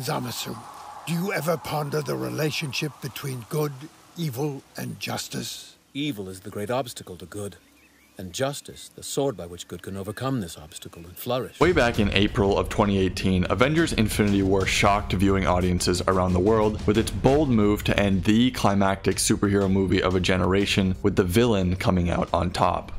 Zamasu, do you ever ponder the relationship between good, evil, and justice? Evil is the great obstacle to good, and justice, the sword by which good can overcome this obstacle and flourish. Way back in April of 2018, Avengers Infinity War shocked viewing audiences around the world with its bold move to end the climactic superhero movie of a generation with the villain coming out on top.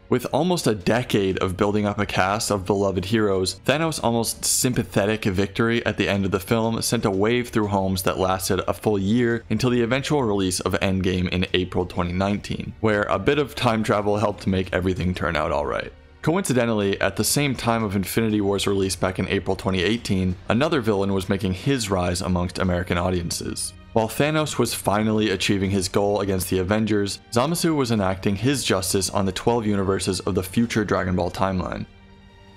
With almost a decade of building up a cast of beloved heroes, Thanos' almost sympathetic victory at the end of the film sent a wave through homes that lasted a full year until the eventual release of Endgame in April 2019, where a bit of time travel helped make everything turn out alright. Coincidentally, at the same time of Infinity War's release back in April 2018, another villain was making his rise amongst American audiences. While Thanos was finally achieving his goal against the Avengers, Zamasu was enacting his justice on the 12 universes of the future Dragon Ball timeline.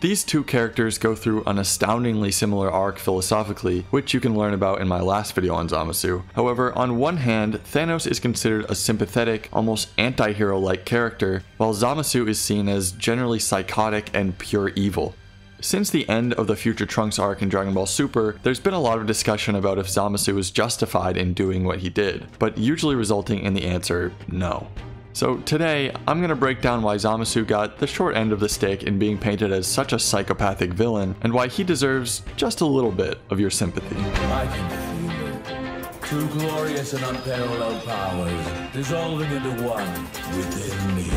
These two characters go through an astoundingly similar arc philosophically, which you can learn about in my last video on Zamasu. However, on one hand, Thanos is considered a sympathetic, almost anti-hero-like character, while Zamasu is seen as generally psychotic and pure evil. Since the end of the Future Trunks arc in Dragon Ball Super, there's been a lot of discussion about if Zamasu was justified in doing what he did, but usually resulting in the answer no. So today, I'm going to break down why Zamasu got the short end of the stick in being painted as such a psychopathic villain, and why he deserves just a little bit of your sympathy. I can feel it. Two glorious and unparalleled powers dissolving into one within me.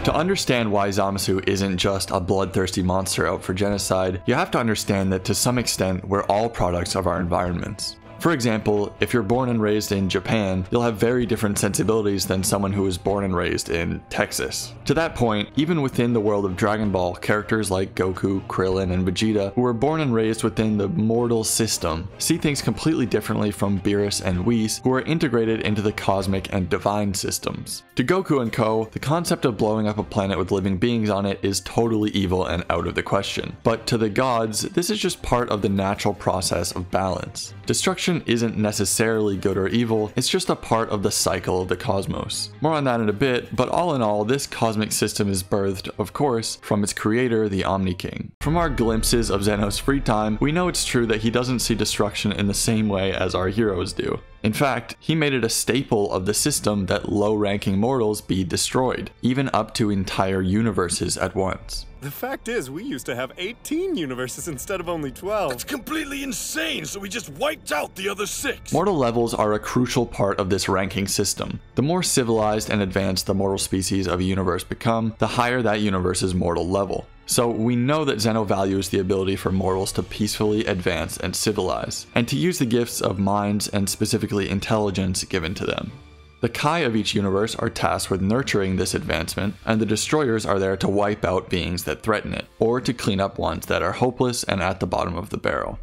To understand why Zamasu isn't just a bloodthirsty monster out for genocide, you have to understand that to some extent we're all products of our environments. For example, if you're born and raised in Japan, you'll have very different sensibilities than someone who was born and raised in Texas. To that point, even within the world of Dragon Ball, characters like Goku, Krillin, and Vegeta, who were born and raised within the mortal system, see things completely differently from Beerus and Whis, who are integrated into the cosmic and divine systems. To Goku and co., the concept of blowing up a planet with living beings on it is totally evil and out of the question. But to the gods, this is just part of the natural process of balance. Destruction isn't necessarily good or evil, it's just a part of the cycle of the cosmos. More on that in a bit, but all in all, this cosmic system is birthed, of course, from its creator, the Omni King. From our glimpses of Zeno's free time, we know it's true that he doesn't see destruction in the same way as our heroes do. In fact, he made it a staple of the system that low-ranking mortals be destroyed, even up to entire universes at once. The fact is, we used to have 18 universes instead of only 12. That's completely insane, so we just wiped out the other 6. Mortal levels are a crucial part of this ranking system. The more civilized and advanced the mortal species of a universe become, the higher that universe's mortal level. So we know that Zeno values the ability for mortals to peacefully advance and civilize, and to use the gifts of minds and specifically intelligence given to them. The Kai of each universe are tasked with nurturing this advancement, and the destroyers are there to wipe out beings that threaten it, or to clean up ones that are hopeless and at the bottom of the barrel.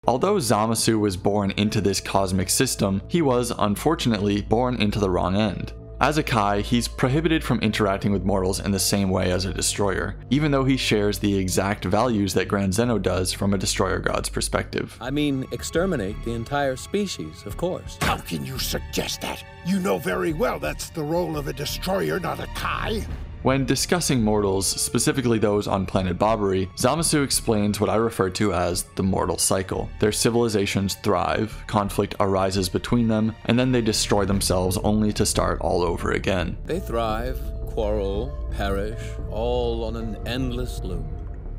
Although Zamasu was born into this cosmic system, he was, unfortunately, born into the wrong end. As a Kai, he's prohibited from interacting with mortals in the same way as a destroyer, even though he shares the exact values that Grand Zeno does from a destroyer god's perspective. I mean, exterminate the entire species, of course. How can you suggest that? You know very well that's the role of a destroyer, not a Kai. When discussing mortals, specifically those on planet Bobbery, Zamasu explains what I refer to as the mortal cycle. Their civilizations thrive, conflict arises between them, and then they destroy themselves only to start all over again. They thrive, quarrel, perish, all on an endless loop.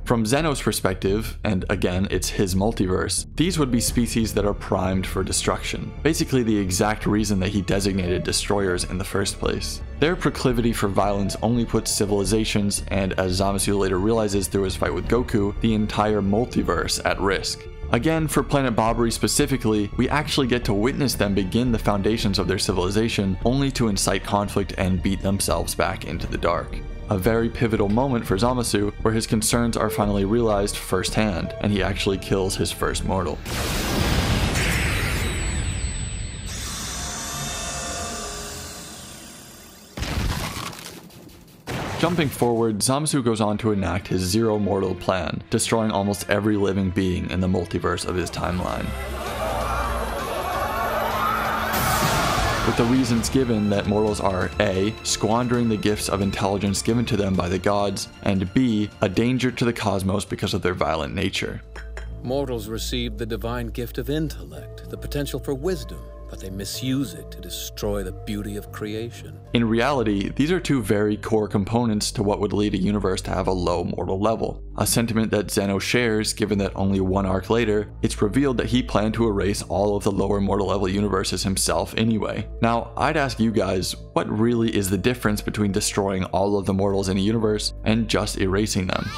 From Zeno's perspective, and again it's his multiverse, these would be species that are primed for destruction. Basically the exact reason that he designated destroyers in the first place. Their proclivity for violence only puts civilizations, and as Zamasu later realizes through his fight with Goku, the entire multiverse at risk. Again, for Planet Bobbery specifically, we actually get to witness them begin the foundations of their civilization, only to incite conflict and beat themselves back into the dark. A very pivotal moment for Zamasu, where his concerns are finally realized firsthand, and he actually kills his first mortal. Jumping forward, Zamasu goes on to enact his zero mortal plan, destroying almost every living being in the multiverse of his timeline. with the reasons given that mortals are A. squandering the gifts of intelligence given to them by the gods, and B. a danger to the cosmos because of their violent nature. Mortals receive the divine gift of intellect, the potential for wisdom, but they misuse it to destroy the beauty of creation. In reality, these are two very core components to what would lead a universe to have a low mortal level, a sentiment that Zeno shares given that only one arc later, it's revealed that he planned to erase all of the lower mortal level universes himself anyway. Now, I'd ask you guys, what really is the difference between destroying all of the mortals in a universe and just erasing them?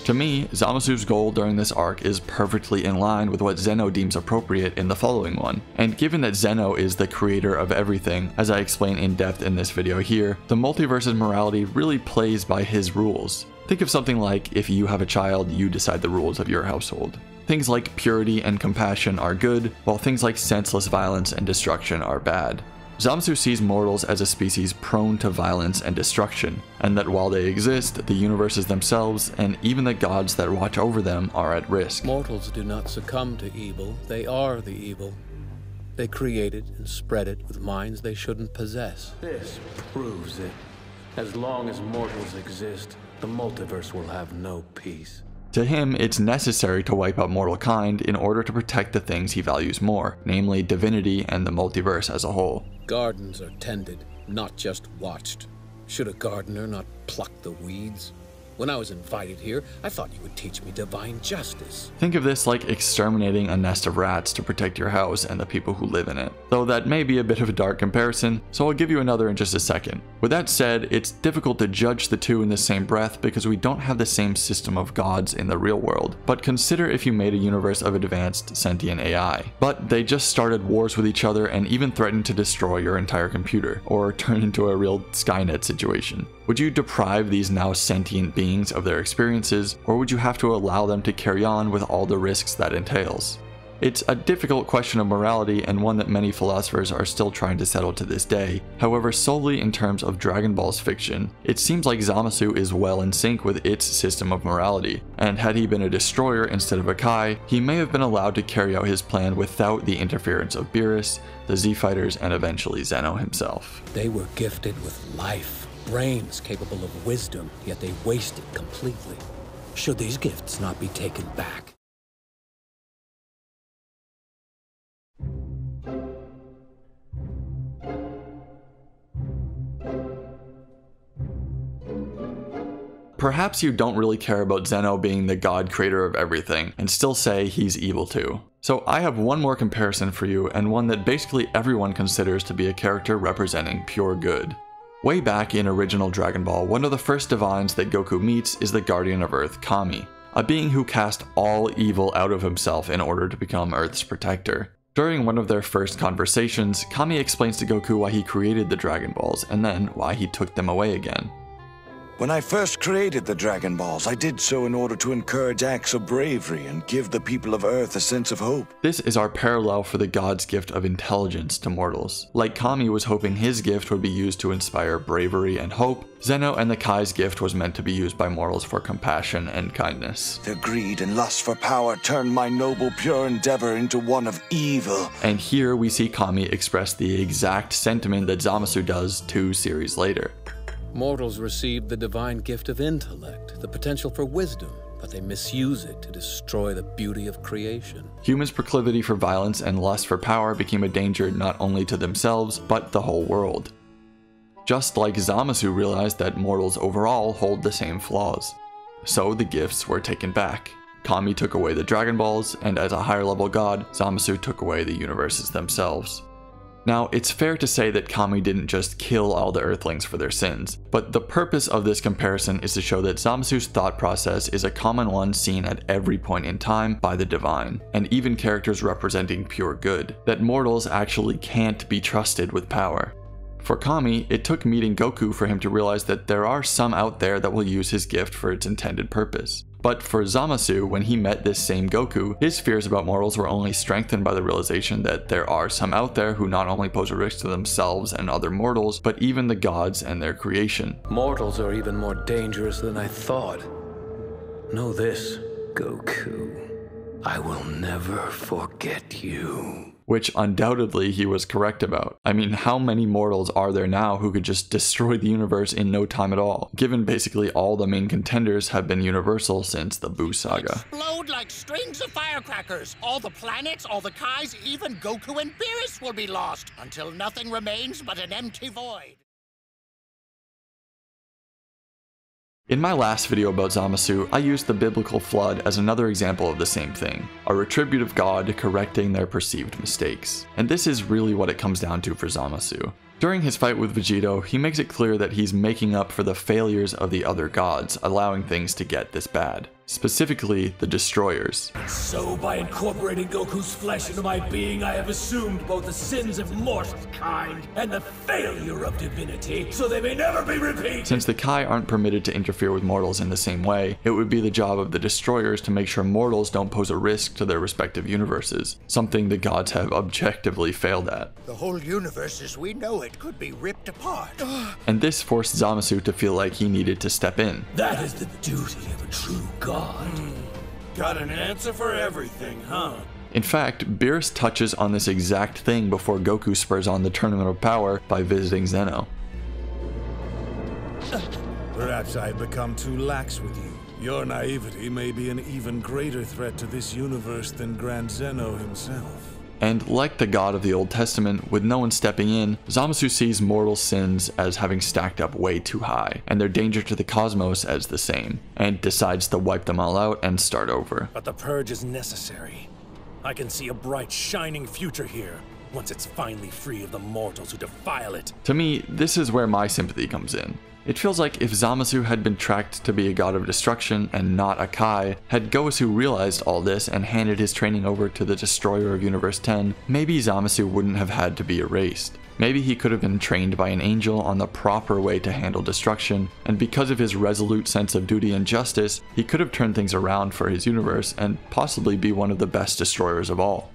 To me, Zamasu's goal during this arc is perfectly in line with what Zeno deems appropriate in the following one. And given that Zeno is the creator of everything, as I explain in depth in this video here, the multiverse's morality really plays by his rules. Think of something like if you have a child, you decide the rules of your household. Things like purity and compassion are good, while things like senseless violence and destruction are bad. Zamasu sees mortals as a species prone to violence and destruction, and that while they exist, the universes themselves, and even the gods that watch over them, are at risk. Mortals do not succumb to evil, they are the evil. They create it and spread it with minds they shouldn't possess. This proves it. As long as mortals exist, the multiverse will have no peace. To him, it's necessary to wipe out mortal kind in order to protect the things he values more, namely divinity and the multiverse as a whole. Gardens are tended, not just watched. Should a gardener not pluck the weeds? When I was invited here, I thought you would teach me divine justice. Think of this like exterminating a nest of rats to protect your house and the people who live in it. Though that may be a bit of a dark comparison, so I'll give you another in just a second. With that said, it's difficult to judge the two in the same breath because we don't have the same system of gods in the real world. But consider if you made a universe of advanced sentient AI. But they just started wars with each other and even threatened to destroy your entire computer, or turn into a real Skynet situation. Would you deprive these now sentient beings of their experiences, or would you have to allow them to carry on with all the risks that entails? It's a difficult question of morality and one that many philosophers are still trying to settle to this day. However, solely in terms of Dragon Ball's fiction, it seems like Zamasu is well in sync with its system of morality, and had he been a destroyer instead of a Kai, he may have been allowed to carry out his plan without the interference of Beerus, the Z-Fighters, and eventually Zeno himself. They were gifted with life, brains capable of wisdom, yet they waste it completely. Should these gifts not be taken back? Perhaps you don't really care about Zeno being the god creator of everything, and still say he's evil too. So I have one more comparison for you, and one that basically everyone considers to be a character representing pure good. Way back in original Dragon Ball, one of the first divines that Goku meets is the Guardian of Earth, Kami, a being who cast all evil out of himself in order to become Earth's protector. During one of their first conversations, Kami explains to Goku why he created the Dragon Balls, and then why he took them away again. When I first created the Dragon Balls, I did so in order to encourage acts of bravery and give the people of Earth a sense of hope. This is our parallel for the god's gift of intelligence to mortals. Like Kami was hoping his gift would be used to inspire bravery and hope, Zeno and the Kai's gift was meant to be used by mortals for compassion and kindness. Their greed and lust for power turned my noble, pure endeavor into one of evil. And here we see Kami express the exact sentiment that Zamasu does 2 series later. Mortals receive the divine gift of intellect, the potential for wisdom, but they misuse it to destroy the beauty of creation. Humans' proclivity for violence and lust for power became a danger not only to themselves, but the whole world. Just like Zamasu realized that mortals overall hold the same flaws. So the gifts were taken back. Kami took away the Dragon Balls, and as a higher level god, Zamasu took away the universes themselves. Now, it's fair to say that Kami didn't just kill all the Earthlings for their sins, but the purpose of this comparison is to show that Zamasu's thought process is a common one seen at every point in time by the divine, and even characters representing pure good, that mortals actually can't be trusted with power. For Kami, it took meeting Goku for him to realize that there are some out there that will use his gift for its intended purpose. But for Zamasu, when he met this same Goku, his fears about mortals were only strengthened by the realization that there are some out there who not only pose a risk to themselves and other mortals, but even the gods and their creation. Mortals are even more dangerous than I thought. Know this, Goku. I will never forget you. which undoubtedly he was correct about. I mean, how many mortals are there now who could just destroy the universe in no time at all, given basically all the main contenders have been universal since the Buu saga. Explode like strings of firecrackers. All the planets, all the Kais, even Goku and Beerus will be lost, until nothing remains but an empty void. In my last video about Zamasu, I used the biblical flood as another example of the same thing, a retributive god correcting their perceived mistakes. And this is really what it comes down to for Zamasu. During his fight with Vegito, he makes it clear that he's making up for the failures of the other gods, allowing things to get this bad. Specifically, the Destroyers. So by incorporating Goku's flesh into my being, I have assumed both the sins of mortal kind and the failure of divinity, so they may never be repeated. Since the Kai aren't permitted to interfere with mortals in the same way, it would be the job of the Destroyers to make sure mortals don't pose a risk to their respective universes, something the gods have objectively failed at. The whole universe as we know it could be ripped apart. And this forced Zamasu to feel like he needed to step in. That is the duty of a true god. Got an answer for everything, huh? In fact, Beerus touches on this exact thing before Goku spurs on the Tournament of Power by visiting Zeno. Perhaps I've become too lax with you. Your naivety may be an even greater threat to this universe than Grand Zeno himself. And like the god of the Old Testament, with no one stepping in, Zamasu sees mortal sins as having stacked up way too high, and their danger to the cosmos as the same, and decides to wipe them all out and start over. But the purge is necessary. I can see a bright, shining future here, once it's finally free of the mortals who defile it. To me, this is where my sympathy comes in. It feels like if Zamasu had been tracked to be a god of destruction and not a Kai, had Gowasu realized all this and handed his training over to the destroyer of Universe 10, maybe Zamasu wouldn't have had to be erased. Maybe he could have been trained by an angel on the proper way to handle destruction, and because of his resolute sense of duty and justice, he could have turned things around for his universe and possibly be one of the best destroyers of all.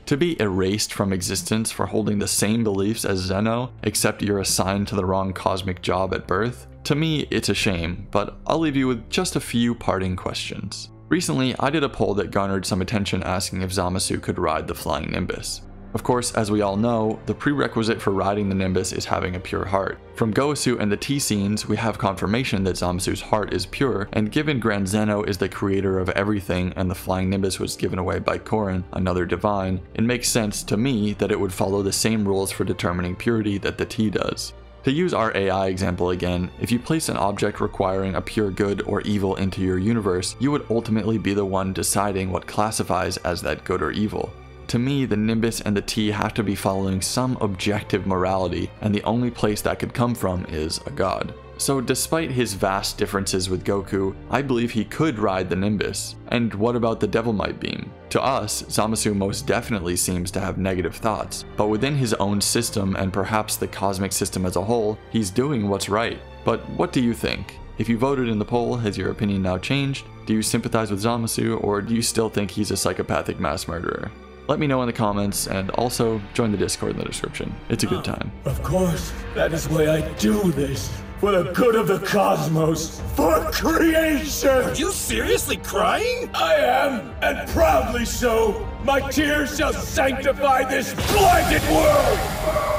To be erased from existence for holding the same beliefs as Zeno, except you're assigned to the wrong cosmic job at birth? To me, it's a shame, but I'll leave you with just a few parting questions. Recently, I did a poll that garnered some attention asking if Zamasu could ride the flying Nimbus. Of course, as we all know, the prerequisite for riding the Nimbus is having a pure heart. From Gowasu and the T-scenes, we have confirmation that Zamasu's heart is pure, and given Grand Zeno is the creator of everything and the flying Nimbus was given away by Korin, another divine, it makes sense to me that it would follow the same rules for determining purity that the T does. To use our AI example again, if you place an object requiring a pure good or evil into your universe, you would ultimately be the one deciding what classifies as that good or evil. To me, the Nimbus and the T have to be following some objective morality, and the only place that could come from is a god. So despite his vast differences with Goku, I believe he could ride the Nimbus. And what about the Devil Might Beam? To us, Zamasu most definitely seems to have negative thoughts, but within his own system and perhaps the cosmic system as a whole, he's doing what's right. But what do you think? If you voted in the poll, has your opinion now changed? Do you sympathize with Zamasu, or do you still think he's a psychopathic mass murderer? Let me know in the comments, and also join the Discord in the description. It's a good time. Of course, that is why I do this. For the good of the cosmos. For creation! Are you seriously crying? I am, and proudly so. My tears shall sanctify this blighted world!